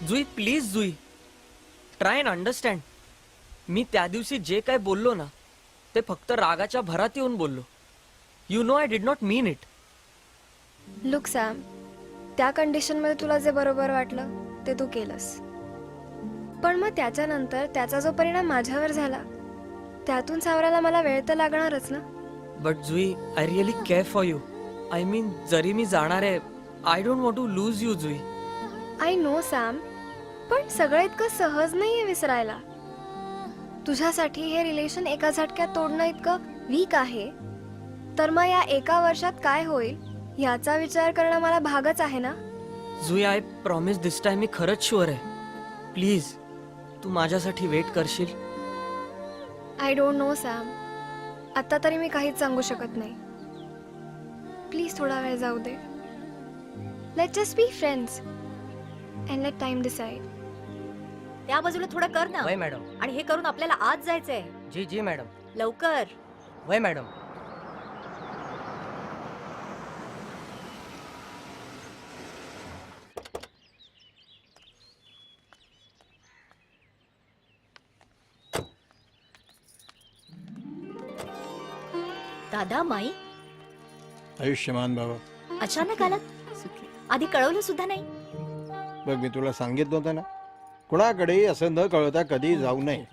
Jui please Jui, try and understand. मी त्या दिवशी जे काय बोललो ना ते फक्त रागाच्या भरात येऊन बोललो. You know I did not mean it. Look Sam, त्या कंडिशनमध्ये तुला जे बरोबर वाटलं ते तू केलंस, पण मग त्याच्यानंतर त्याचा जो परिणाम माझ्यावर झाला त्यातून सावरायला मला वेळ तर लागणारच ना. But Jui, I really care for you. I mean, जरी मी जाणार आहे, I don't want to lose you Jui. I know Sam, पण सगळं इतकं सहज नाहीये विसरायला. तुझ्यासाठी हे रिलेशन एका झटक्यात तोडणं इतकं वीक आहे, तर मग या एका वर्षात काय होईल याचा विचार करणं मला भागच आहे ना. जुई, आय प्रॉमिस दिस टाइम मी खरंच शुअर आहे. प्लीज तू माझ्यासाठी वेट करशील? आय डोंट नो सॅम, आता तरी मी काहीच सांगू शकत नाही. प्लीज थोडा वेळ जाऊ दे. Let's just be friends and let time decide. त्या बाजूला थोडं कर ना. वय मॅडम. आणि हे करून आपल्याला आज जायचंय. जी जी मॅडम. लवकर. वय मॅडम. दादा, माई आयुष्यमान बाबा. अचानक आलात? आधी कळवलं सुद्धा नाही. बघ, मी तुला सांगितलं होतं ना, कुणाकडेही असं न कळवता कधी जाऊ नये.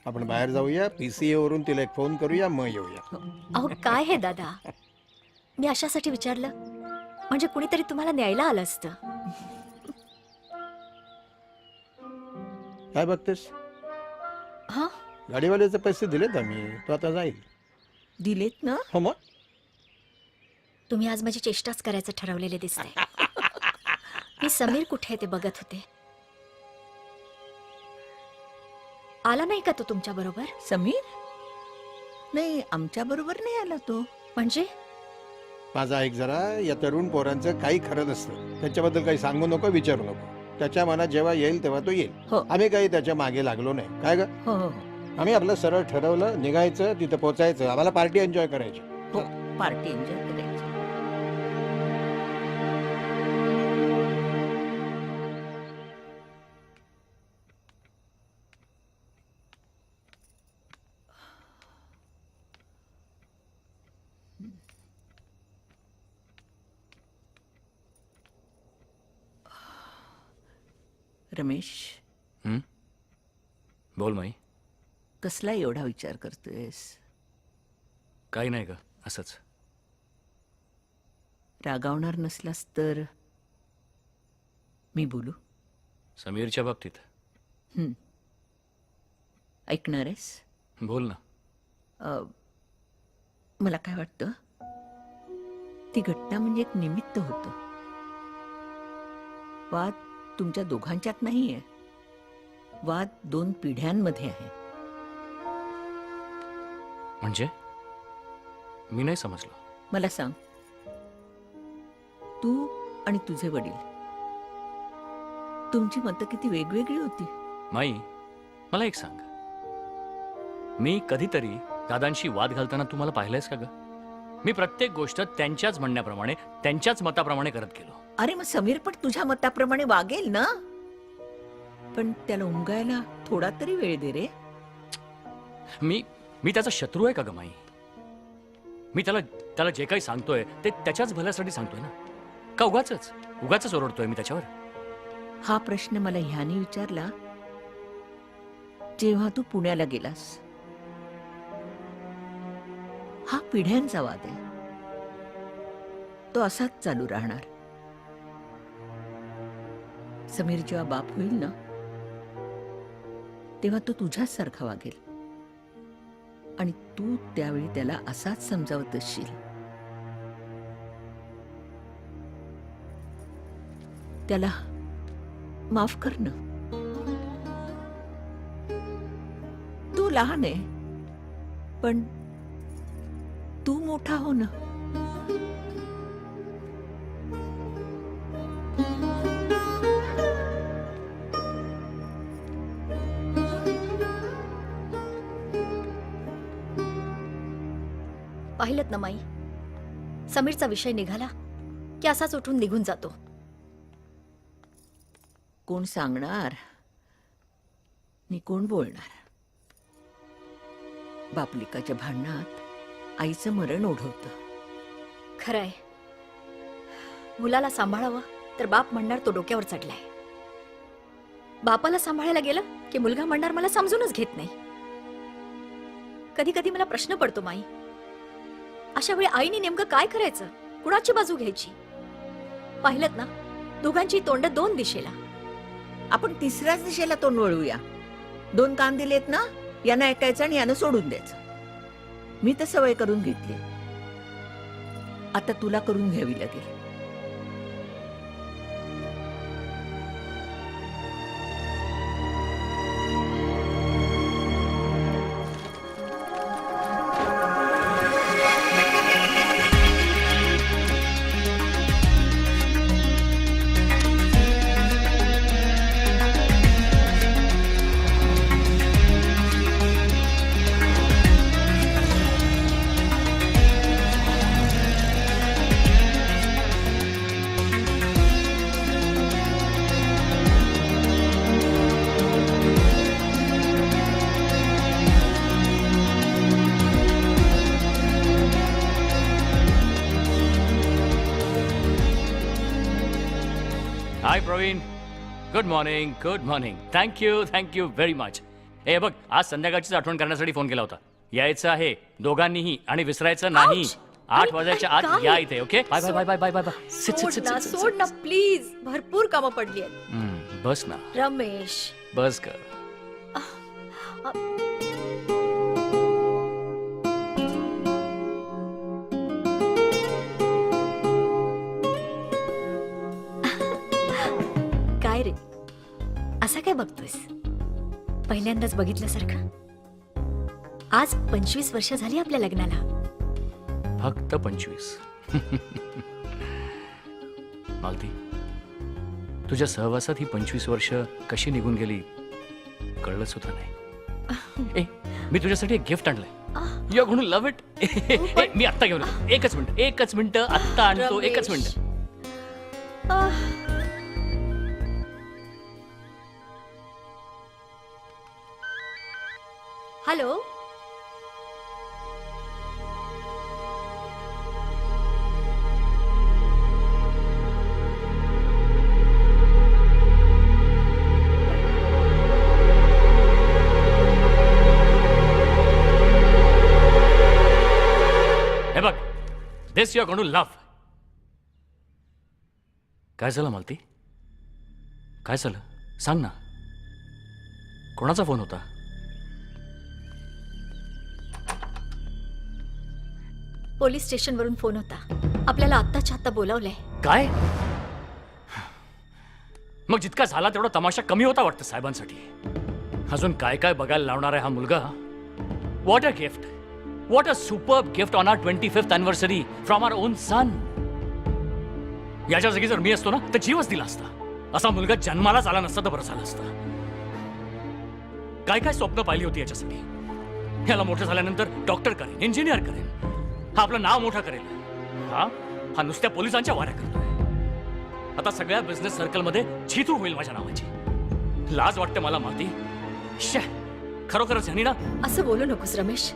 आपण बाहेर जाऊया, PCA वरून तिला एक फोन करूया, मग येऊया. अहो काय हे दादा, मी अशासाठी विचारलं म्हणजे कुणीतरी तुम्हाला न्यायला आलं असतं. काय बघतेस? हा, गाडीवाल्याचे पैसे दिलेत आम्ही, तो आता जाईल. दिलेत ना? हो मग. तुम्ही आज माझी चेष्टाच करायचं ठरवलेले दिसते. मी समीर कुठे ते बघत होते. आला नाही का तो तुमच्या बरोबर? समीर? नाही, आमच्या बरोबर नाही आला तो. म्हणजे माझा ऐक जरा, या तरुण पोरांचं काही खरं नसतं. त्याच्याबद्दल काही सांगू नको, विचारू नको. त्याच्या मनात जेव्हा येईल तेव्हा तो येईल. हो. आम्ही काही त्याच्या मागे लागलो नाही. काय ग? हो हो आम्ही आपलं सरळ ठरवलं, निघायचं, तिथं पोचायचं. आम्हाला पार्टी एन्जॉय करायची. हो, पार्टी एन्जॉय करायची. रमेश, बोल माई. कसला एवढा विचार करतोयस? काही नाही ग, असंच. रागावणार नसलास तर मी बोलू? समीरच्या बाबतीत ऐकणार आहेस? बोल ना. मला काय वाटतं, ती घटना म्हणजे एक निमित्त होतं. वाद तुमच्या दोघांच्यात नाहीये, वाद 2 पिढ्यांमध्ये आहे. म्हणजे मी नाही समजलो. मला सांग, तू आणि तुझे वडील, तुमची मतं किती वेगवेगळी होती. माई, मला एक सांग, मी कधीतरी दादांशी वाद घालताना तू मला पाहिलंयस का ग? मी प्रत्येक गोष्ट त्यांच्याच म्हणण्याप्रमाणे, त्यांच्याच मताप्रमाणे करत गेलो. अरे मग समीर पण तुझ्या मताप्रमाणे वागेल ना, पण त्याला उमगायला थोडा तरी वेळ दे रे. मी त्याचा शत्रू आहे का ग माई? मी त्याला जे काही सांगतोय ते त्याच्याच भल्यासाठी सांगतोय ना. का उगाच ओरडतोय मी त्याच्यावर? हा प्रश्न मला ह्याने विचारला जेव्हा तू पुण्याला गेलास. हा पिढ्यांचा वाद आहे, तो असाच चालू राहणार. समीर जेव्हा बाप होईल ना, तेव्हा तो तुझ्याच सारखा वागेल आणि तू त्यावेळी त्याला असाच समजावत असशील. त्याला माफ कर ना. तू लहान आहे, पण तू मोठा हो ना. पाहिलत ना माई, समीरचा विषय निघाला की असाच उठून निघून जातो. कोण सांगणार नि कोण बोलणार. बापलिकाच्या भांडणात आईचं मरण ओढवतं. खरंय, मुलाला सांभाळावं तर बाप म्हणणार तो डोक्यावर चढलाय. बापाला सांभाळायला गेलं की मुलगा म्हणणार मला समजूनच घेत नाही. कधी कधी मला प्रश्न पडतो, माई, अशा वेळी आईने नेमकं काय करायचं, कुणाची बाजू घ्यायची? पाहिलं ना, दोघांची तोंड दोन दिशेला. आपण तिसऱ्याच दिशेला तोंड वळूया. 2 कान दिलेत ना, यानं ऐकायचं आणि यानं सोडून द्यायचं. मी तर सवय करून घेतली, आता तुला करून घ्यावी लागेल. Hi Praveen, good morning. Thank you very much. ए बघ, आज संध्याकाळचीच आठवण करण्यासाठी फोन केला होता. यायचं आहे दोघांनीही आणि विसरायचं नाही. 8 वाजायच्या आत काय? या इथे. Okay, bye bye bye bye bye bye. सोड ना प्लीज, भरपूर कामं पडली आहेत. बस ना, रमेश, बस कर. काय रे, असा काय बघतोयस? पहिल्यांदाच बघितल्यासारखं. आज 25 वर्ष झाली आपल्या लग्नाला. फक्त 25. मालती, तुझ्या सहवासात ही 25 वर्ष कशी निघून गेली कळलं सुद्धा नाही. ए, मी तुझ्यासाठी एक गिफ्ट आणलंय. You are going to love it. मी आत्ता घेऊन येतो. एकच मिनिट आत्ता आणतो. एकच मिनिट. हॅलो, हे बघ, this you are going to love. काय झालं मालती? काय झालं सांग ना. कोणाचा फोन होता? पोलीस स्टेशनवरून फोन होता. आपल्याला आत्ताच्या आत्ता बोलावलंय. काय? मग जितका झाला तेवढा तमाशा कमी होता वाटतं साहेबांसाठी. अजून काय काय बघायला लावणार आहे हा मुलगा. What a gift, what a superb gift on our 25th anniversary from our own son. याच्या जागी जर मी असतो ना तर जीवच दिला असता. असा मुलगा जन्मालाच आला नसता तर बरं झालं असतं. काय काय स्वप्न पाहिली होती याच्यासाठी. याला मोठं झाल्यानंतर डॉक्टर करेन, इंजिनियर करेन, हा आपलं नाव मोठं करेल. हा नुसत्या पोलिसांच्या वाऱ्या करतोय. आता सगळ्या बिझनेस सर्कलमध्ये छितू होईल माझ्या नावाची. लाज वाटते मला माती. खरोखरच यांनी ना. असं बोलू नकोस रमेश.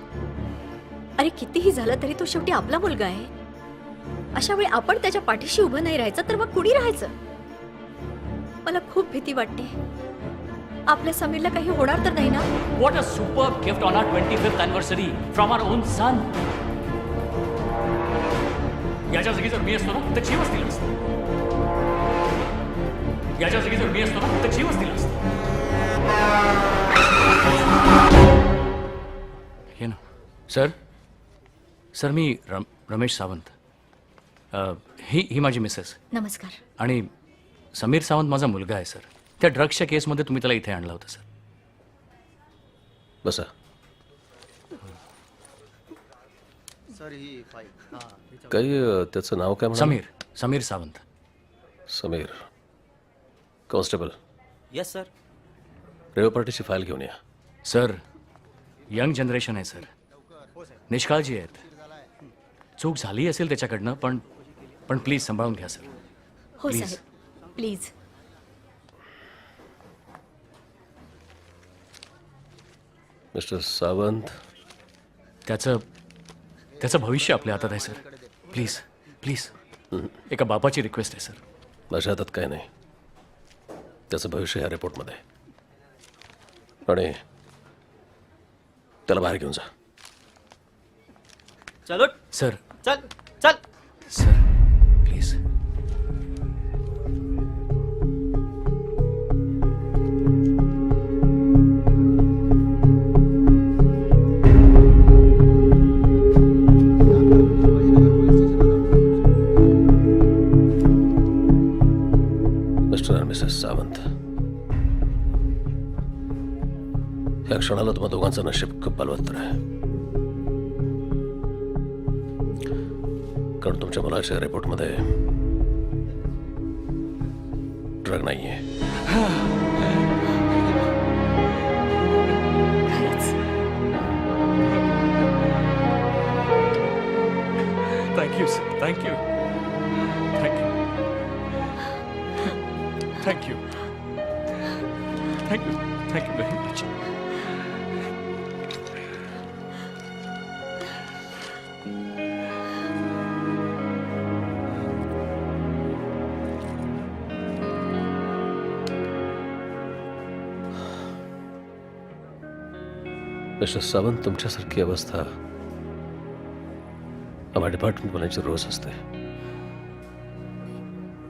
अरे कितीही झालं तरी तो शेवटी आपला मुलगा आहे. अशा वेळी आपण त्याच्या पाठीशी उभं नाही राहायचं तर मग कुणी राहायचं? मला खूप भीती वाटते. आपल्या समीरला काही होणार तर नाही ना? What a superb gift on our 25th anniversary from our own son. याच्या जागी जर मी असतो ना तर जीवच दिला असता. याच्या जागी जर मी असतो ना तर जीवच दिला असता. हे ना सर मी रमेश सावंत. ही माझी मिसेस. नमस्कार. आणि समीर सावंत माझा मुलगा आहे सर. त्या ड्रग्सच्या केसमध्ये तुम्ही त्याला इथे आणला होता सर. बसा. काही त्याचं नाव काय म्हणा? Sameer Sawant. Sameer. Constable. Yes sir. Rave पार्टीची फाईल घेऊन या. सर, यंग जनरेशन आहे सर. निष्काळजी आहेत. चूक झाली असेल त्याच्याकडनं पण प्लीज सांभाळून घ्या सर. हो Please. साहेब, प्लीज. मिस्टर सावंत, त्याचं त्याचं भविष्य आपल्या हातात आहे सर. प्लीज प्लीज, एका बापाची रिक्वेस्ट आहे सर. माझ्या हातात काय नाही. त्याचं भविष्य ह्या रिपोर्टमध्ये आहे. आणि त्याला बाहेर घेऊन जा. चलो सर चल चल. Sir please. मिस्टर आणि मिसेस सावंत, या क्षणाला तुम्हा दोघांचं नशीब खूप बलवत्तर आहे. कारण तुमच्या मुलाच्या रिपोर्टमध्ये ड्रग नाहीये. खरंच thank you sir. Thank you thank you thank you thank you thank you very much. Mister Sawant, तुमच्यासारखी अवस्था आम्हा डिपार्टमेंटवाल्यांची रोज असते.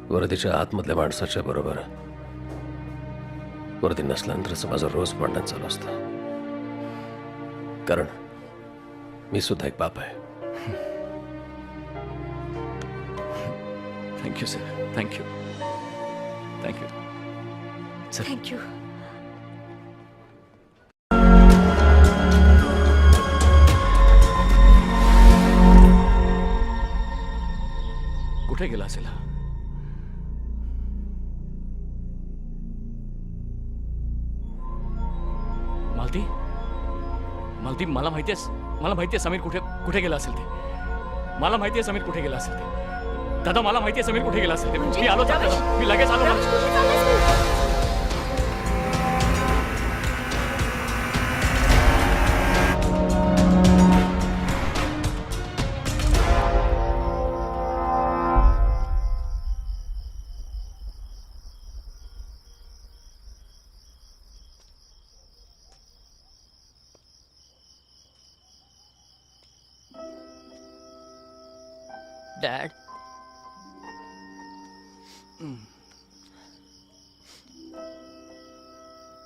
वर्दीच्या आतमधल्या माणसाच्या बरोबर वर्दी नसल्यानंतरच माझं रोज भांडण चालू असतं. कारण मी सुद्धा एक बाप आहे. Thank you sir. Thank you thank you sir. Thank you. कुठे गेला असेल हा? मालती, मालती, मला माहितीये समीर कुठे कुठे गेला असेल ते. मला माहितीये समीर कुठे गेला असेल ते. दादा, मला माहितीये समीर कुठे गेला असेल ते. मी आलो तर दादा, मी लगेच आलो. डॅड,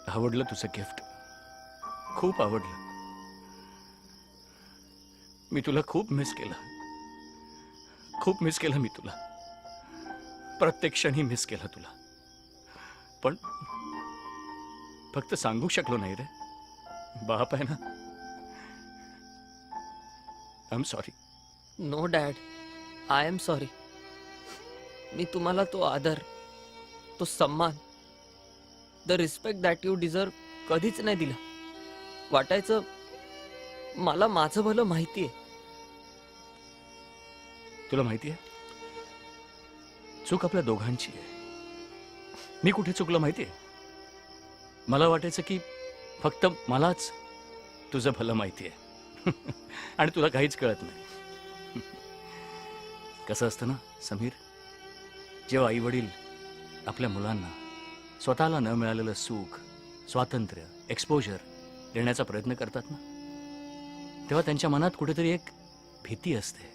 आवडलं तुझं गिफ्ट. खूप आवडलं. मी तुला खूप मिस केलं. खूप मिस केलं मी तुला. प्रत्येक क्षणी मिस केलं तुला. पण फक्त सांगू शकलो नाही रे. बाप आहे ना. I am sorry. No dad, I am sorry. मी तुम्हाला तो आदर, तो सम्मान, the respect that you deserve कधीच नाही दिला. वाटायचं मला माझं भलं माहिती आहे. तुला माहिती आहे, चूक आपल्या दोघांची आहे. मी कुठे चुकलो माहिती आहे? मला वाटायचं की फक्त मलाच तुझं भलं माहिती आहे आणि तुला काहीच कळत नाही. कसं असतं ना समीर, जेव्हा आई वडील आपल्या मुलांना स्वतःला न मिळालेलं सुख, स्वातंत्र्य, एक्सपोजर देण्याचा प्रयत्न करतात ना, तेव्हा त्यांच्या मनात कुठेतरी एक भीती असते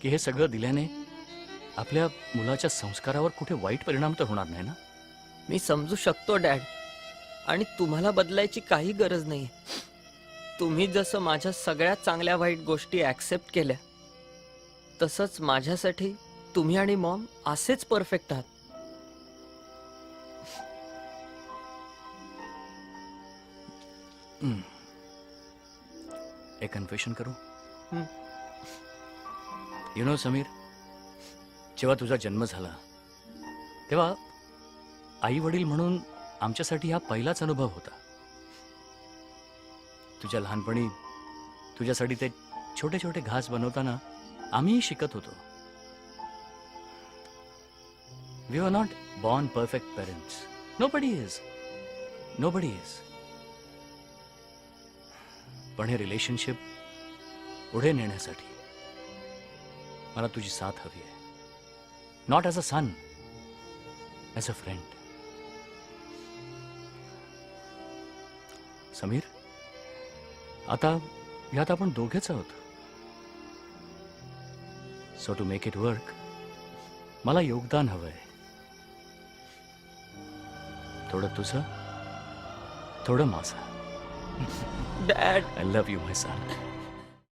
की हे सगळं दिल्याने आपल्या मुलाच्या संस्कारावर कुठे वाईट परिणाम तर होणार नाही ना. मी समजू शकतो डॅड, आणि तुम्हाला बदलायची काही गरज नाही. तुम्ही जसं माझ्या सगळ्या चांगल्या वाईट गोष्टी ॲक्सेप्ट केल्या, तसंच माझ्यासाठी तुम्ही आणि मॉम असेच परफेक्ट आहात. एक कन्फेशन करू? हं. यु नो समीर, जेव्हा तुझा जन्म झाला तेव्हा आई वडील म्हणून आमच्यासाठी हा पहिलाच अनुभव होता. तुझ्या लहानपणी तुझ्यासाठी ते छोटे छोटे घास बनवताना आम्ही शिकत होतो. We are not born perfect parents. Nobody is. पण हे रिलेशनशिप पुढे नेण्यासाठी मला तुझी साथ हवी आहे. Not as a son, as a friend. Samir, आता यात आपण दोघेच आहोत. So to make it work मला योगदान हवंय. थोडं तुझं, थोडं माझं. Dad, I love you my sun.